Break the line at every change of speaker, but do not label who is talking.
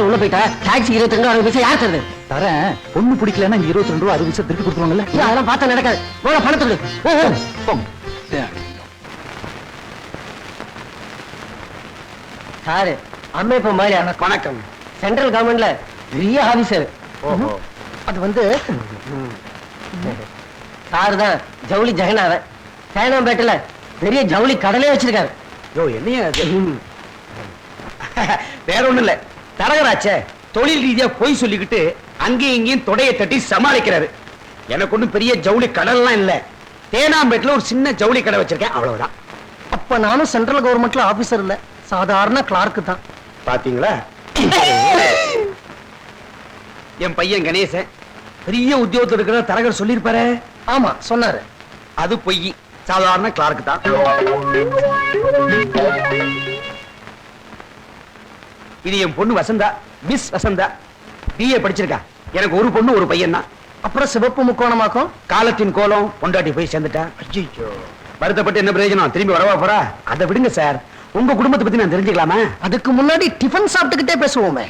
உள்ள போயிட்டா டாக்ஸி 22 பைசா யார் தருது?
தரேன். பொண்ணு பிடிக்கலன்னா 22 ரூபா 60 பைசா திருப்பி கொடுத்துருவாங்கல்ல.
அதெல்லாம் பார்த்தா நடக்காது. போல பணத்தை கொடு.
போங்க.
சாரு அம்மைப்ப மாதிரி
வணக்கம்.
சென்ட்ரல் கவர்மெண்ட்ல பெரிய ஆபீசர். அது வந்து சாரு தான் ஜவுளி ஜெகநாதன். சேனாம்பேட்டில் பெரிய ஜவுளி கடலே வச்சிருக்காரு.
யோ என்னையா வேற ஒண்ணு இல்ல, தரகராச்சே தொழில் ரீதியா போய் சொல்லிக்கிட்டு அங்கேயும் இங்கேயும் தொடையை தட்டி சமாளிக்கிறாரு. எனக்கு ஒண்ணும் பெரிய ஜவுளி கடல்லாம் இல்ல, தேனாம்பேட்டில் ஒரு சின்ன ஜவுளி கடை வச்சிருக்கேன், அவ்வளவுதான்.
அப்ப நானும் சென்ட்ரல் கவர்மெண்ட்ல ஆபீசர் இல்ல, சாதாரண கிளார்க்கு தான்.
பாத்தீங்களா? என் பையன் கணேசன் பெரிய உத்தியோகத்தில் இருக்கிற தரகர் சொல்லியிருப்பாரு.
ஆமா சொன்னாரு.
அது பொய், சாதாரண கிளார்க்கு தான். இது என் பொண்ணு வசந்தா, மிஸ் வசந்தா. பிஏ படிச்சிருக்கா. எனக்கு ஒரு பொண்ணு ஒரு பையன் தான்.
அப்புறம் சிவப்பு முக்கோணமாக்கும்
காலத்தின் கோலம் பொண்டாட்டி போய் சேர்ந்துட்டா. ஐயோ, வருத்தப்பட்டு என்ன பிரயோஜனம்? திரும்பி வரவா போறா? அதை விடுங்க சார். உங்க குடும்பத்தை பத்தி நான் தெரிஞ்சுக்கலாமா?
அதுக்கு முன்னாடி டிஃபன் சாப்பிட்டுக்கிட்டே பேசுவோமே.